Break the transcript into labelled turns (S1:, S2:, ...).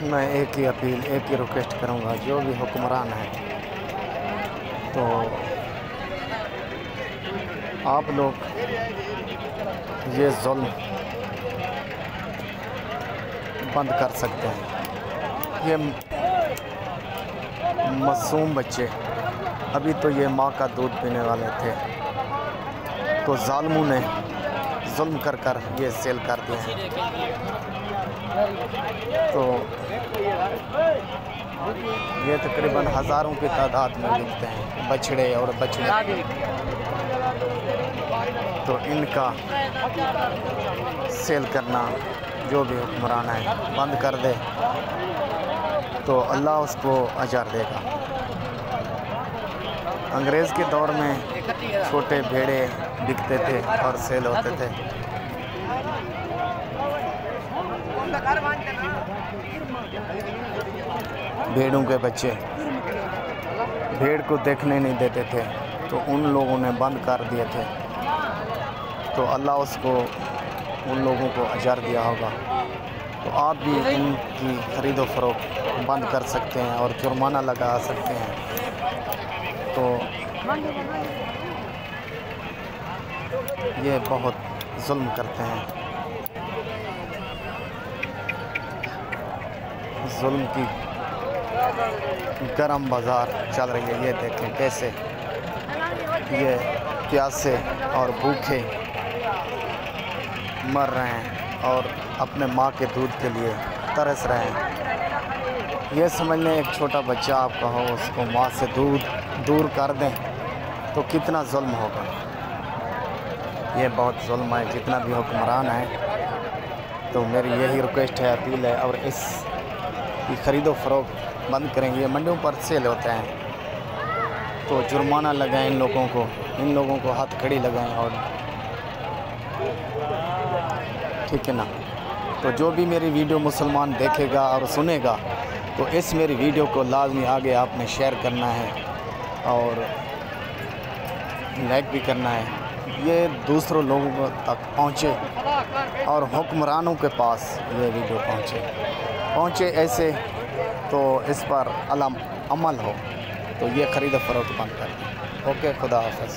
S1: मैं एक ही अपील, एक ही रिक्वेस्ट करूंगा, जो भी हुक्मरान है, तो आप लोग ये जुल्म बंद कर सकते हैं। ये मासूम बच्चे, अभी तो ये माँ का दूध पीने वाले थे, तो ज़ालिमों ने जुल्म कर कर ये सेल कर दिए हैं। तो ये तकरीबन हज़ारों की तादाद में बिकते हैं बछड़े और बछड़े। तो इनका सेल करना जो भी हुक्मरान है बंद कर दे, तो अल्लाह उसको अजर देगा। अंग्रेज़ के दौर में छोटे भेड़े बिकते थे और सेल होते थे। भेड़ों के बच्चे भेड़ को देखने नहीं देते थे, तो उन लोगों ने बंद कर दिए थे, तो अल्लाह उसको उन लोगों को अजर दिया होगा। तो आप भी इनकी ख़रीद व फ़रोख्त बंद कर सकते हैं और जुर्माना लगा सकते हैं। तो ये बहुत जुल्म करते हैं। जुल्म की गरम बाज़ार चल रही है। ये देखें कैसे ये प्यासे और भूखे मर रहे हैं और अपने माँ के दूध के लिए तरस रहे हैं। ये समझ लें एक छोटा बच्चा आपका हो, उसको माँ से दूर कर दें तो कितना जुल्म होगा। ये बहुत जुल्म है, जितना भी हुक्मरान है। तो मेरी यही रिक्वेस्ट है, अपील है, और इस की ख़रीदो फ़रोख्त बंद करेंगे। ये मंडियों पर सेल होते हैं, तो जुर्माना लगाएं इन लोगों को हाथ खड़ी लगाएं, और ठीक है ना। तो जो भी मेरी वीडियो मुसलमान देखेगा और सुनेगा, तो इस मेरी वीडियो को लाजमी आगे आपने शेयर करना है और लाइक भी करना है। ये दूसरों लोगों तक पहुँचे और हुक्मरानों के पास ये वीडियो पहुँचे ऐसे, तो इस पर अमल हो। तो ये ख़रीद फ़रोख्त बंद कर दें। ओके, खुदा हाफ़िज़।